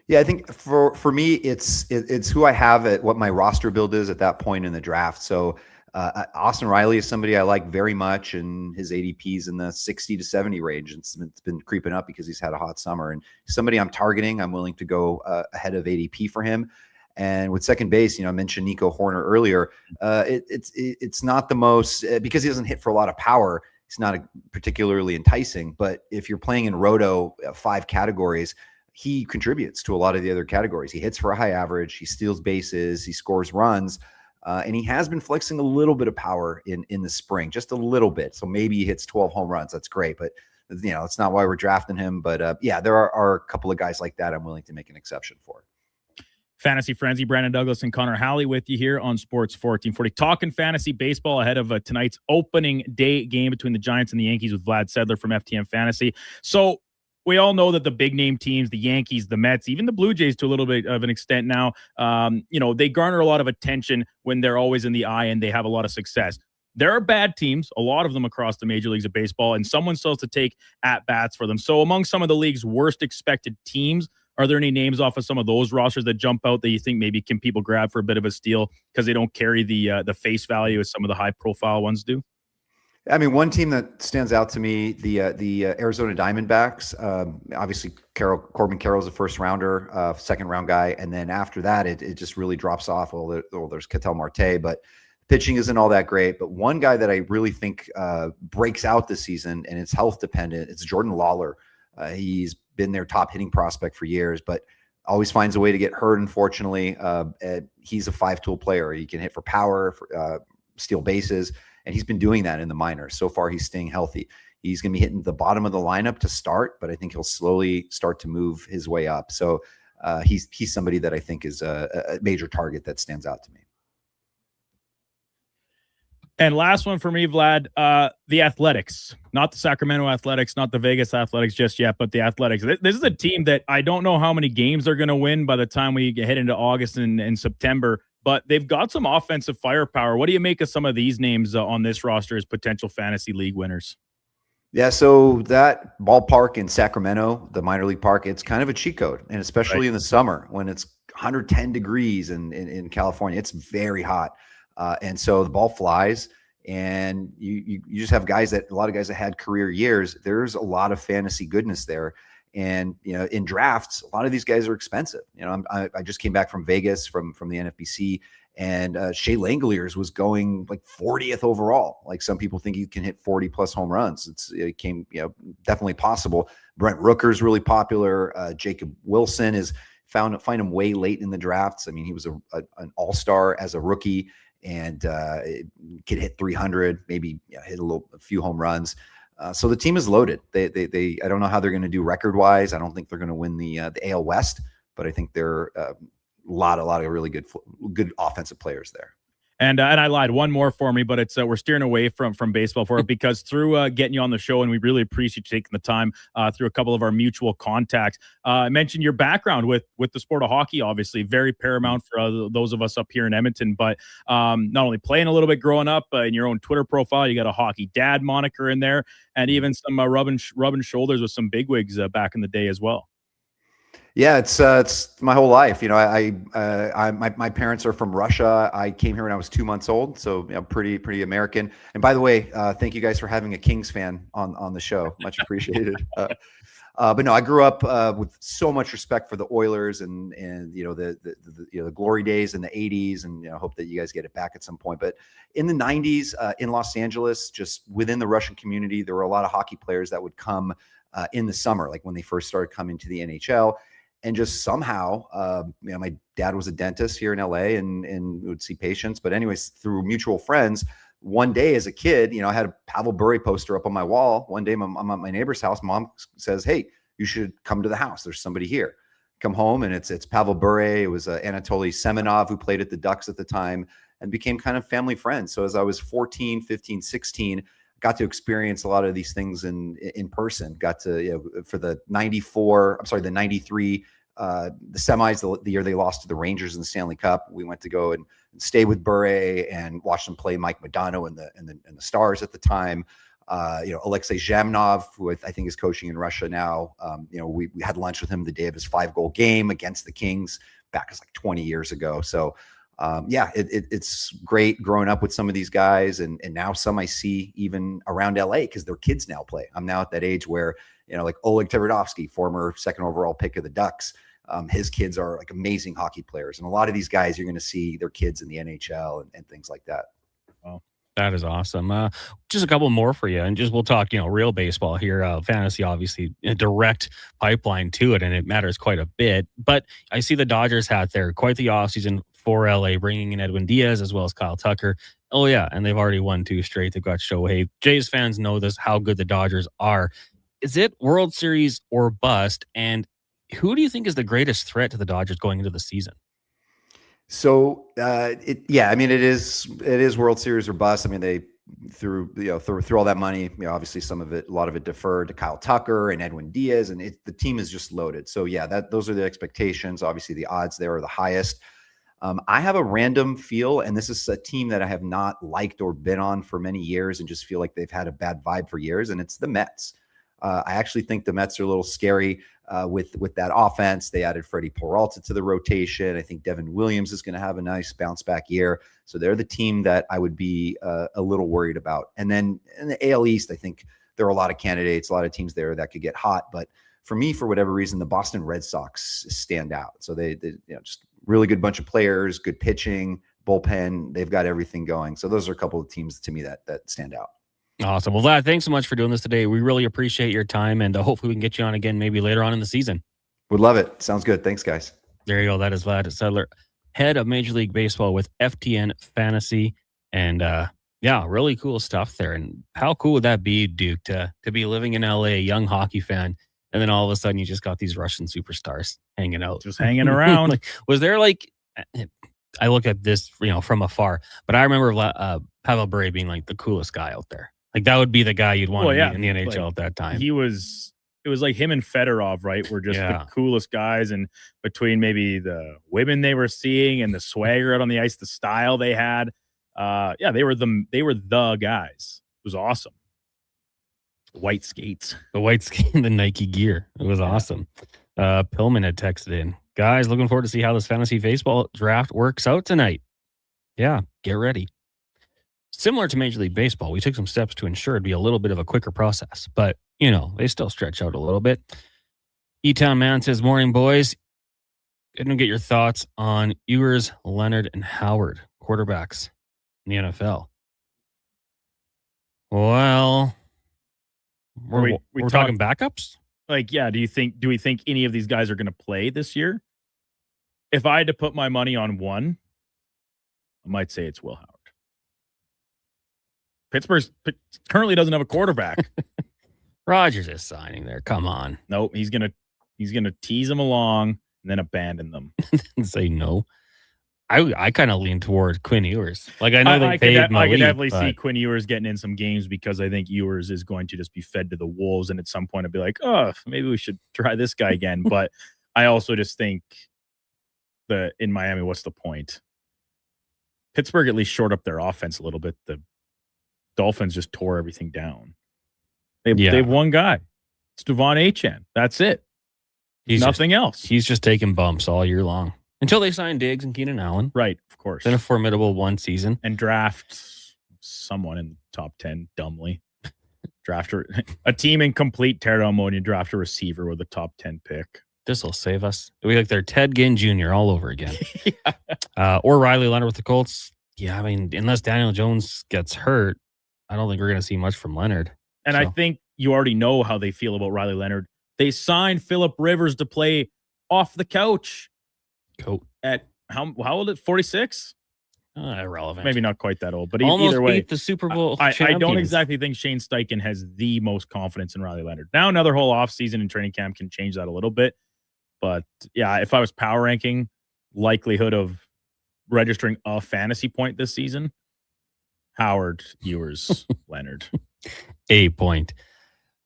Yeah, I think for me, it's who I have at what my roster build is at that point in the draft. So Austin Riley is somebody I like very much, and his ADP is in the 60 to 70 range. It's been creeping up because he's had a hot summer, and somebody I'm targeting. I'm willing to go ahead of ADP for him. And with second base, I mentioned Nico Horner earlier. It's not the most because he doesn't hit for a lot of power. It's not particularly enticing. But if you're playing in Roto 5 categories, he contributes to a lot of the other categories. He hits for a high average. He steals bases. He scores runs. And he has been flexing a little bit of power in the spring, just a little bit. So maybe he hits 12 home runs. That's great. But, that's not why we're drafting him. But, yeah, there are a couple of guys like that I'm willing to make an exception for.
Fantasy Frenzy, Brandon Douglas and Connor Halley with you here on Sports 1440. Talking fantasy baseball ahead of tonight's opening day game between the Giants and the Yankees with Vlad Sedler from FTM Fantasy. So, we all know that the big name teams, the Yankees, the Mets, even the Blue Jays to a little bit of an extent now, they garner a lot of attention when they're always in the eye and they have a lot of success. There are bad teams, a lot of them across the major leagues of baseball, and someone still has to take at-bats for them. So among some of the league's worst expected teams, are there any names off of some of those rosters that jump out that you think maybe can people grab for a bit of a steal because they don't carry the face value as some of the high-profile ones do?
I mean, one team that stands out to me, the Arizona Diamondbacks. Obviously, Corbin Carroll's a first rounder, second round guy, and then after that, it just really drops off. Well, there's Ketel Marte, but pitching isn't all that great. But one guy that I really think breaks out this season, and it's health dependent, it's Jordan Lawler. He's been their top hitting prospect for years, but always finds a way to get hurt. Unfortunately, he's a 5-tool player. He can hit for power, steal bases. And he's been doing that in the minors. So far, he's staying healthy. He's going to be hitting the bottom of the lineup to start, but I think he'll slowly start to move his way up. So he's somebody that I think is a major target that stands out to me.
And last one for me, Vlad, the Athletics, not the Sacramento Athletics, not the Vegas Athletics just yet, but the Athletics. This is a team that I don't know how many games they're going to win by the time we head into August and September, but they've got some offensive firepower. What do you make of some of these names on this roster as potential fantasy league winners?
Yeah, so that ballpark in Sacramento, the minor league park, it's kind of a cheat code, and especially in the summer when it's 110 degrees in California, it's very hot. And so the ball flies, and you just have a lot of guys that had career years. There's a lot of fantasy goodness there. And, in drafts, a lot of these guys are expensive. I just came back from Vegas from the NFBC, and Shea Langoliers was going like 40th overall. Like some people think he can hit 40 plus home runs. It came, definitely possible. Brent Rooker's really popular. Jacob Wilson find him way late in the drafts. I mean, he was an all-star as a rookie, and could hit 300, maybe hit a few home runs. So the team is loaded. They I don't know how they're going to do record wise. I don't think they're going to win the AL West, but I think they're a lot of really good offensive players there.
And I lied, one more for me, but it's we're steering away from baseball for it because through getting you on the show, and we really appreciate you taking the time through a couple of our mutual contacts. I mentioned your background with the sport of hockey, obviously very paramount for those of us up here in Edmonton. But not only playing a little bit growing up, in your own Twitter profile, you got a hockey dad moniker in there, and even some rubbing shoulders with some bigwigs back in the day as well.
Yeah, it's my whole life. My parents are from Russia. I came here when I was 2 months old, so pretty American. And by the way, thank you guys for having a Kings fan on the show. Much appreciated. But no, I grew up with so much respect for the Oilers and the glory days in the 80s, and hope that you guys get it back at some point. But in the 90s, in Los Angeles, just within the Russian community, there were a lot of hockey players that would come in the summer, like when they first started coming to the NHL. And just somehow, my dad was a dentist here in LA and would see patients. But anyways, through mutual friends, one day as a kid, I had a Pavel Bure poster up on my wall. One day I'm at my neighbor's house. Mom says, "Hey, you should come to the house. There's somebody here." come home, and it's Pavel Bure. It was Anatoly Semenov who played at the Ducks at the time and became kind of family friends. So as I was 14, 15, 16, got to experience a lot of these things in person. Got to, for the 93, the semis, the year they lost to the Rangers in the Stanley Cup, we went to go and stay with Bure and watch them play Mike Modano and the Stars at the time. Alexei Zhamnov, who I think is coaching in Russia now. We had lunch with him the day of his 5-goal game against the Kings back as like 20 years ago. So it's great growing up with some of these guys, and now some I see even around LA because their kids now play. I'm now at that age where, like Oleg Tverdovsky, former 2nd overall pick of the Ducks, his kids are like amazing hockey players. And a lot of these guys, you're going to see their kids in the NHL and things like that.
Wow. That is awesome. Just a couple more for you, and we'll talk, real baseball here. Fantasy, obviously, a direct pipeline to it, and it matters quite a bit. But I see the Dodgers hat there. Quite the offseason for LA, bringing in Edwin Diaz as well as Kyle Tucker. Oh, yeah, and they've already won 2 straight. They've got Shohei. Jays fans know this, how good the Dodgers are. Is it World Series or bust? And who do you think is the greatest threat to the Dodgers going into the season?
So it is World Series or bust. I mean, they threw all that money. Obviously a lot of it deferred to Kyle Tucker and Edwin Diaz, and the team is just loaded. So yeah, those are the expectations. Obviously, the odds there are the highest. I have a random feel, and this is a team that I have not liked or been on for many years, and just feel like they've had a bad vibe for years, and it's the Mets. I actually think the Mets are a little scary with that offense. They added Freddie Peralta to the rotation. I think Devin Williams is going to have a nice bounce back year. So they're the team that I would be a little worried about. And then in the AL East, I think there are a lot of candidates, a lot of teams there that could get hot. But for me, for whatever reason, the Boston Red Sox stand out. So they just really good bunch of players, good pitching, bullpen. They've got everything going. So those are a couple of teams to me that stand out.
Awesome. Well, Vlad, thanks so much for doing this today. We really appreciate your time, and hopefully we can get you on again maybe later on in the season.
Would love it. Sounds good. Thanks, guys.
There you go. That is Vlad Sedler, head of Major League Baseball with FTN Fantasy. And really cool stuff there. And how cool would that be, Duke, to be living in LA, a young hockey fan, and then all of a sudden you just got these Russian superstars hanging out.
Just hanging around.
Was there I look at this, from afar, but I remember Pavel Bure being like the coolest guy out there. Like that would be the guy you'd want to meet in the NHL at that time.
It was like him and Fedorov, right? Were just the coolest guys. And between maybe the women they were seeing and the swagger out on the ice, the style they had, they were the guys. It was awesome. White skates,
the Nike gear. It was awesome. Pillman had texted in, guys, looking forward to see how this fantasy baseball draft works out tonight. Yeah, get ready. Similar to Major League Baseball, we took some steps to ensure it'd be a little bit of a quicker process, but they still stretch out a little bit. E-Town Man says, morning, boys. Gonna get your thoughts on Ewers, Leonard, and Howard, quarterbacks in the NFL. Well, we're talking backups?
Do we think any of these guys are going to play this year? If I had to put my money on one, I might say it's Will Howard. Pittsburgh currently doesn't have a quarterback.
Rodgers is signing there. Come on.
Nope, he's gonna tease them along and then abandon them
and say no. I kind of lean toward Quinn Ewers. Like I know they paid Malik,
I could definitely see Quinn Ewers getting in some games because I think Ewers is going to just be fed to the wolves, and at some point I'd be like, oh, maybe we should try this guy again. But I also just think that in Miami, what's the point? Pittsburgh at least shored up their offense a little bit. The Dolphins just tore everything down. They've one guy. It's Devon Achane. That's it.
He's
nothing else.
He's just taking bumps all year long. Until they sign Diggs and Keenan Allen.
Right, of course.
Then a formidable one season.
And draft someone in the top 10 dumbly. Draft a team in complete teardown mode and draft a receiver with a top 10 pick.
This will save us. It'll be like they're Ted Ginn Jr. all over again. Or Riley Leonard with the Colts. Yeah, I mean, unless Daniel Jones gets hurt, I don't think we're going to see much from Leonard.
And I think you already know how they feel about Riley Leonard. They signed Phillip Rivers to play off the couch. At how old is it? 46?
Irrelevant.
Maybe not quite that old, but
almost
either way,
beat the Super Bowl.
I don't exactly think Shane Steichen has the most confidence in Riley Leonard. Now another whole offseason and training camp can change that a little bit, But yeah, if I was power ranking likelihood of registering a fantasy point this season, Howard, Ewers, Leonard.
A point.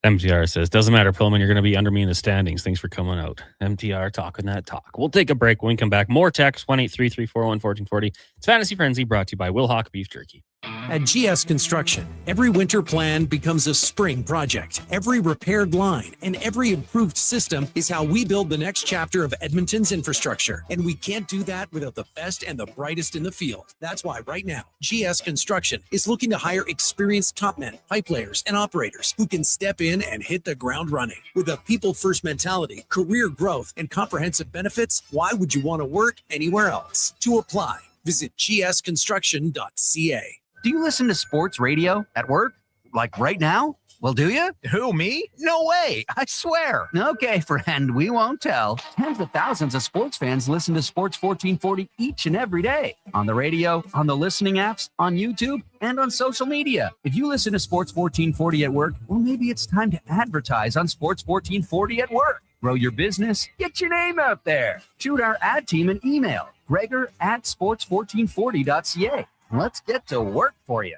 MTR says, doesn't matter, Pillman, you're going to be under me in the standings. Thanks for coming out. MTR talking that talk. We'll take a break. When we come back, more text, 1-833-401-1440. It's Fantasy Frenzy, brought to you by Wilhock Beef Jerky.
At GS Construction, every winter plan becomes a spring project. Every repaired line and every improved system is how we build the next chapter of Edmonton's infrastructure. And we can't do that without the best and the brightest in the field. That's why right now, GS Construction is looking to hire experienced top men, pipe layers, and operators who can step in and hit the ground running. With a people-first mentality, career growth, and comprehensive benefits, why would you want to work anywhere else? To apply, visit gsconstruction.ca.
Do you listen to sports radio at work? Like right now? Well, do you? Who, me? No way. I swear. Okay, friend, we won't tell. Tens of thousands of sports fans listen to Sports 1440 each and every day. On the radio, on the listening apps, on YouTube, and on social media. If you listen to Sports 1440 at work, well, maybe it's time to advertise on Sports 1440 at work. Grow your business. Get your name out there. Shoot our ad team an email. Gregor@sports1440.ca. Let's get to work for you.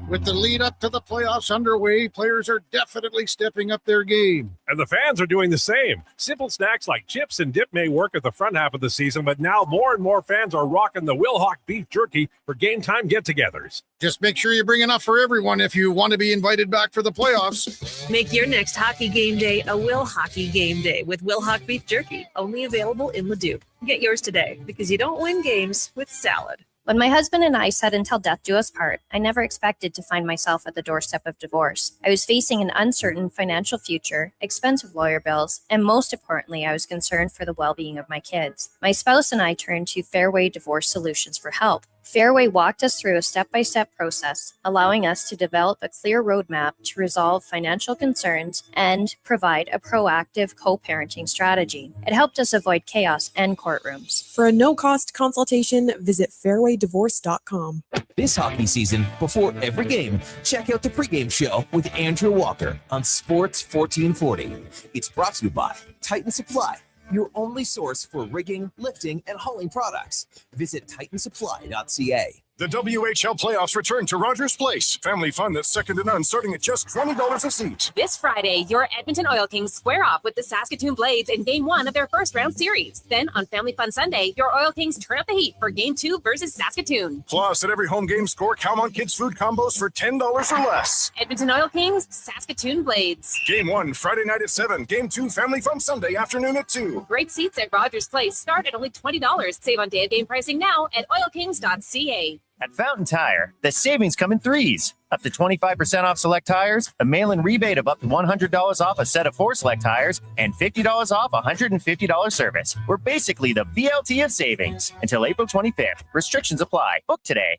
With the lead up to the playoffs underway, players are definitely stepping up their game.
And the fans are doing the same. Simple snacks like chips and dip may work at the front half of the season, but now more and more fans are rocking the Wilhock Beef Jerky for game time get-togethers.
Just make sure you bring enough for everyone if you want to be invited back for the playoffs.
Make your next hockey game day a Will Hockey game day with Wilhock Beef Jerky, only available in Leduc. Get yours today, because you don't win games with salad.
When my husband and I said until death do us part, I never expected to find myself at the doorstep of divorce. I was facing an uncertain financial future, expensive lawyer bills, and most importantly, I was concerned for the well-being of my kids. My spouse and I turned to Fairway Divorce Solutions for help. Fairway walked us through a step-by-step process, allowing us to develop a clear roadmap to resolve financial concerns and provide a proactive co-parenting strategy. It helped us avoid chaos and courtrooms.
For a no-cost consultation, visit fairwaydivorce.com.
This hockey season, before every game, check out the pregame show with Andrew Walker on Sports 1440. It's brought to you by Titan Supply, your only source for rigging, lifting, and hauling products. Visit titansupply.ca.
The WHL playoffs return to Rogers Place. Family fun that's second to none, starting at just $20 a seat.
This Friday, your Edmonton Oil Kings square off with the Saskatoon Blades in Game 1 of their first round series. Then on Family Fun Sunday, your Oil Kings turn up the heat for Game 2 versus Saskatoon.
Plus, at every home game score, count on kids' food combos for $10 or less.
Edmonton Oil Kings, Saskatoon Blades.
Game 1, Friday night at 7. Game 2, Family Fun Sunday afternoon at 2.
Great seats at Rogers Place start at only $20. Save on day of game pricing now at oilkings.ca.
At Fountain Tire, the savings come in threes. Up to 25% off select tires, a mail-in rebate of up to $100 off a set of 4 select tires, and $50 off a $150 service. We're basically the BLT of savings. Until April 25th. Restrictions apply. Book today.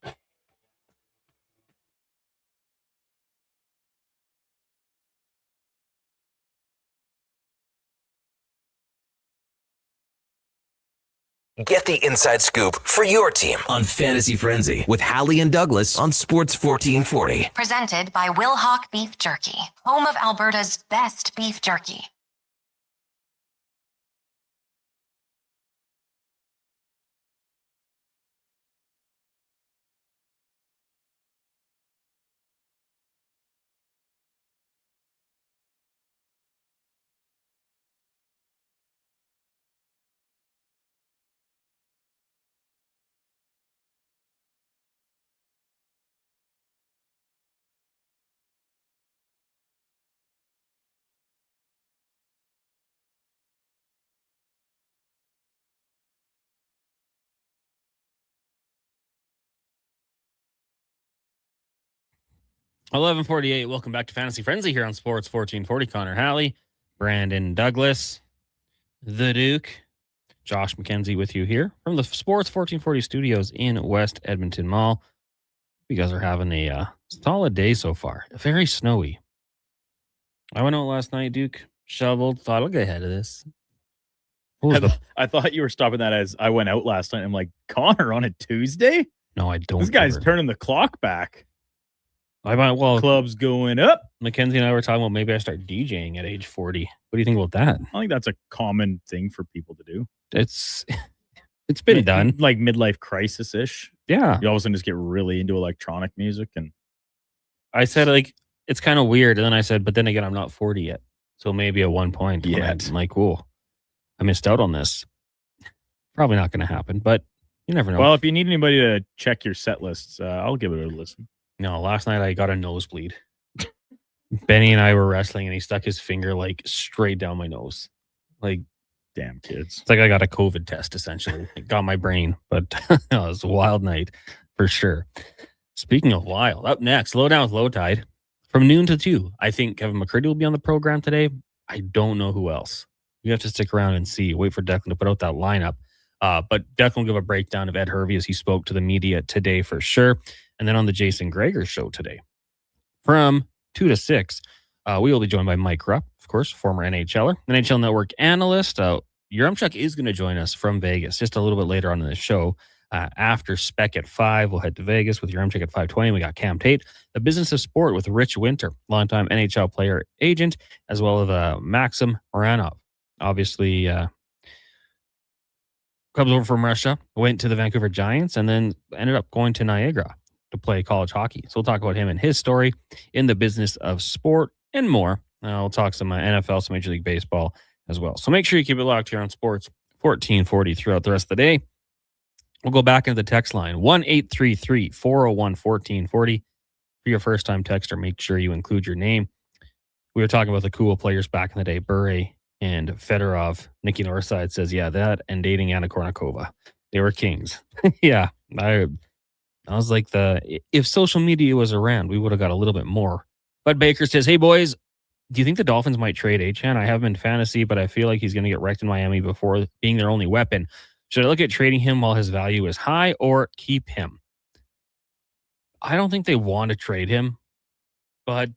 Get the inside scoop for your team on Fantasy Frenzy with Halley and Douglas on Sports 1440.
Presented by Wilhock Beef Jerky, home of Alberta's best beef jerky.
$11:48. Welcome back to Fantasy Frenzy here on Sports 1440. Connor Halley, Brandon Douglas, the Duke, Josh McKenzie with you here from the Sports 1440 studios in West Edmonton Mall. You guys are having a solid day so far. Very snowy. I went out last night, Duke, shoveled, thought I'll get ahead of this.
I thought you were stopping that as I went out last night. I'm like, Connor on a Tuesday?
No, I don't.
This guy's turning the clock back.
I might, well,
clubs going up.
Mackenzie and I were talking about maybe I start DJing at age 40. What do you think about that?
I think that's a common thing for people to do.
It's been done.
Like midlife crisis-ish.
Yeah.
You all of a sudden just get really into electronic music. And
I said, like, it's kind of weird. And then I said, but then again, I'm not 40 yet. So maybe at one point, I'm like, cool, I missed out on this. Probably not going to happen, but you never know.
Well, if you need anybody to check your set lists, I'll give it a listen.
No, last night I got a nosebleed. Benny and I were wrestling and he stuck his finger like straight down my nose. Like,
damn kids.
It's like I got a COVID test, essentially. It got my brain, but it was a wild night for sure. Speaking of wild, up next, Low Down with Low Tide from noon to 2. I think Kevin McCurdy will be on the program today. I don't know who else. You have to stick around and see. Wait for Declan to put out that lineup. But Declan will give a breakdown of Ed Hervey as he spoke to the media today for sure. And then on the Jason Gregor show today from 2 to 6, we will be joined by Mike Rupp, of course, former NHLer, NHL Network analyst. Yaremchuk is going to join us from Vegas just a little bit later on in the show. After Spec at 5, we'll head to Vegas with Yaremchuk at 5:20. We got Cam Tate, the business of sport with Rich Winter, longtime NHL player agent, as well as Maxim Moranov. Obviously, comes over from Russia, went to the Vancouver Giants, and then ended up going to Niagara to play college hockey. So we'll talk about him and his story in the business of sport and more. We'll talk some NFL, some Major League Baseball as well. So make sure you keep it locked here on Sports 1440 throughout the rest of the day. We'll go back into the text line, 1-833-401-1440. For your first-time texter, make sure you include your name. We were talking about the cool players back in the day, Bure and Fedorov. Nikki Northside says, yeah, that and dating Anna Kournikova. They were kings. Yeah, I was like, if social media was around, we would have got a little bit more. But Baker says, hey, boys, do you think the Dolphins might trade Achane? I have him in fantasy, but I feel like he's going to get wrecked in Miami before being their only weapon. Should I look at trading him while his value is high or keep him? I don't think they want to trade him, but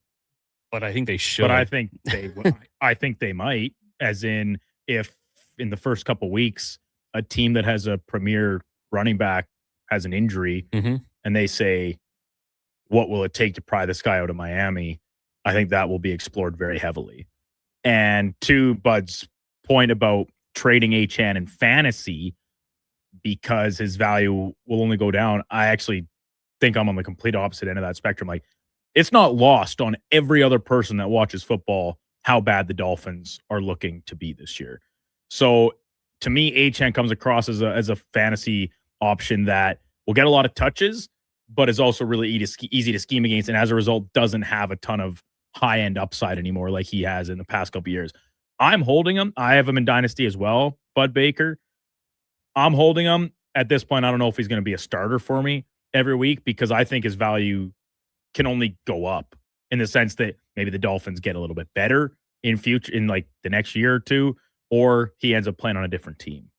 I think they should.
But I think they might, as in if in the first couple weeks, a team that has a premier running back has an injury and they say, what will it take to pry this guy out of Miami? I think that will be explored very heavily. And to Bud's point about trading Achane in fantasy because his value will only go down, I actually think I'm on the complete opposite end of that spectrum. Like, it's not lost on every other person that watches football how bad the Dolphins are looking to be this year. So to me, Achane comes across as a fantasy option that will get a lot of touches, but is also really easy to scheme against, and as a result doesn't have a ton of high-end upside anymore like he has in the past couple of years. I'm holding him. I have him in Dynasty as well, Bud Baker. I'm holding him. At this point, I don't know if he's going to be a starter for me every week because I think his value can only go up in the sense that maybe the Dolphins get a little bit better in future, in like the next year or two, or he ends up playing on a different team.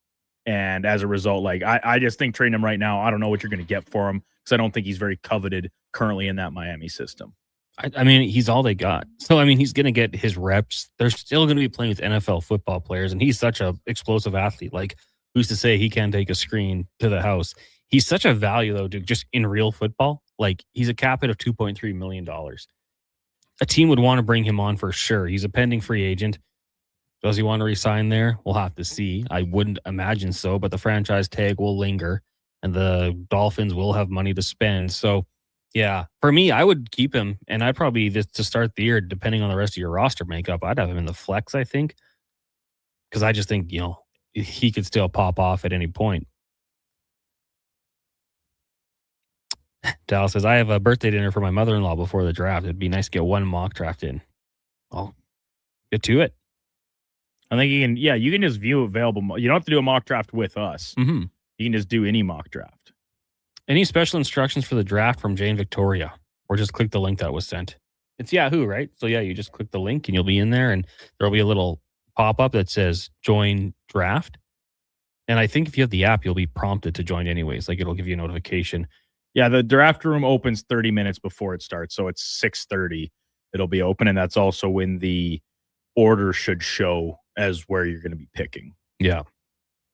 And as a result, like I just think trading him right now, I don't know what you're going to get for him because I don't think he's very coveted currently in that Miami system.
I mean, he's all they got. So, I mean, he's going to get his reps. They're still going to be playing with NFL football players, and he's such an explosive athlete. Like, who's to say he can't take a screen to the house? He's such a value, though, dude, just in real football. Like, he's a cap hit of $2.3 million. A team would want to bring him on for sure. He's a pending free agent. Does he want to resign there? We'll have to see. I wouldn't imagine so, but the franchise tag will linger, and the Dolphins will have money to spend. So, yeah, for me, I would keep him, and I'd probably, to start the year, depending on the rest of your roster makeup, I'd have him in the flex, I think, because I just think, he could still pop off at any point. Dallas says, I have a birthday dinner for my mother-in-law before the draft. It'd be nice to get one mock draft in. I'll get to it.
I think you can just view available. You don't have to do a mock draft with us.
Mm-hmm.
You can just do any mock draft.
Any special instructions for the draft from Jane Victoria? Or just click the link that was sent. It's Yahoo, right? So yeah, you just click the link and you'll be in there and there'll be a little pop-up that says join draft. And I think if you have the app, you'll be prompted to join anyways. Like, it'll give you a notification.
Yeah, the draft room opens 30 minutes before it starts. So it's 6:30. It'll be open. And that's also when the order should show as where you're going to be picking.
Yeah.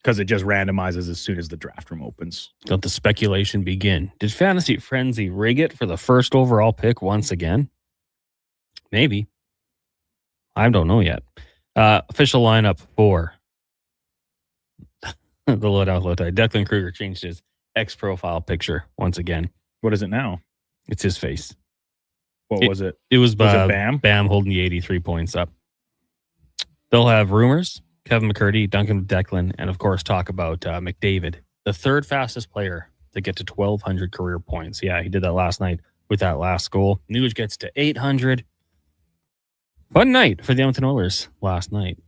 because it just randomizes as soon as the draft room opens.
Let the speculation begin. Did Fantasy Frenzy rig it for the first overall pick once again? Maybe. I don't know yet. Official lineup for the Lowdown Low Tide. Declan Kruger changed his X profile picture once again.
What is it now?
It's his face.
What was it?
It was
Bam?
Bam holding the 83 points up. They'll have rumors, Kevin McCurdy, Duncan Declan, and of course talk about McDavid, the third fastest player to get to 1,200 career points. Yeah, he did that last night with that last goal. Nuge gets to 800. Fun night for the Edmonton Oilers last night.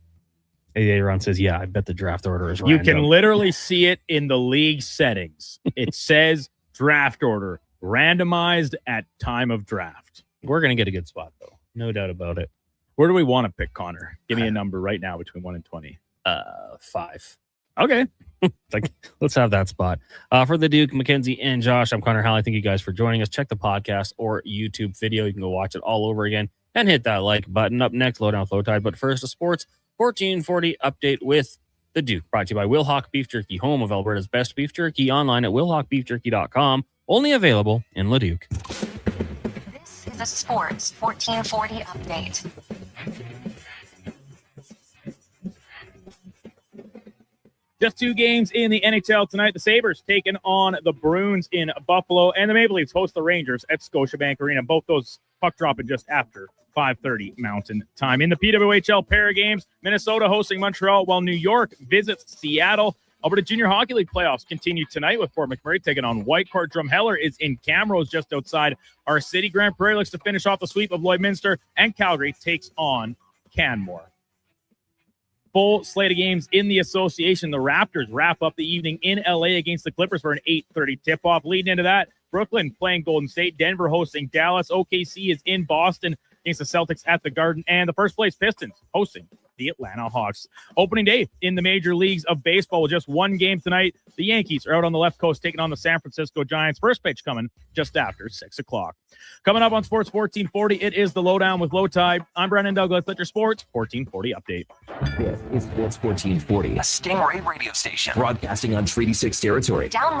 Aaron says, yeah, I bet the draft order is random.
You can literally see it in the league settings. It says draft order, randomized at time of draft.
We're going to get a good spot, though. No doubt about it.
Where do we want to pick, Connor? Give me a number right now between 1 and 20.
5.
Okay.
Let's have that spot. For the Duke, Mackenzie, and Josh, I'm Connor Halley. Thank you guys for joining us. Check the podcast or YouTube video. You can go watch it all over again and hit that like button. Up next, Lowdown with Low Tide. But first, a Sports 1440 update with the Duke, brought to you by Wilhauk Beef Jerky, home of Alberta's best beef jerky, online at wilhaukbeefjerky.com. Only available in Leduc.
This is a Sports 1440 update.
Just 2 games in the NHL tonight. The Sabres taking on the Bruins in Buffalo, and the Maple Leafs host the Rangers at Scotiabank Arena. Both those puck dropping just after 5:30 Mountain Time. In the PWHL pair of games, Minnesota hosting Montreal while New York visits Seattle. Alberta Junior Hockey League playoffs continue tonight with Fort McMurray taking on Whitecourt. Drumheller is in Camrose just outside our city. Grand Prairie looks to finish off the sweep of Lloydminster, and Calgary takes on Canmore. Full slate of games in the association. The Raptors wrap up the evening in LA against the Clippers for an 8:30 tip-off. Leading into that, Brooklyn playing Golden State, Denver hosting Dallas, OKC is in Boston against the Celtics at the Garden, and the first place Pistons hosting the Atlanta Hawks. Opening day in the major leagues of baseball with just 1 game tonight. The Yankees are out on the left coast taking on the San Francisco Giants. First pitch coming just after 6 o'clock. Coming up on Sports 1440, it is the Lowdown with Low Tide. I'm Brandon Douglas. Let your Sports 1440 update.
This is Sports 1440, a Stingray radio station broadcasting on Treaty 6 territory.
Download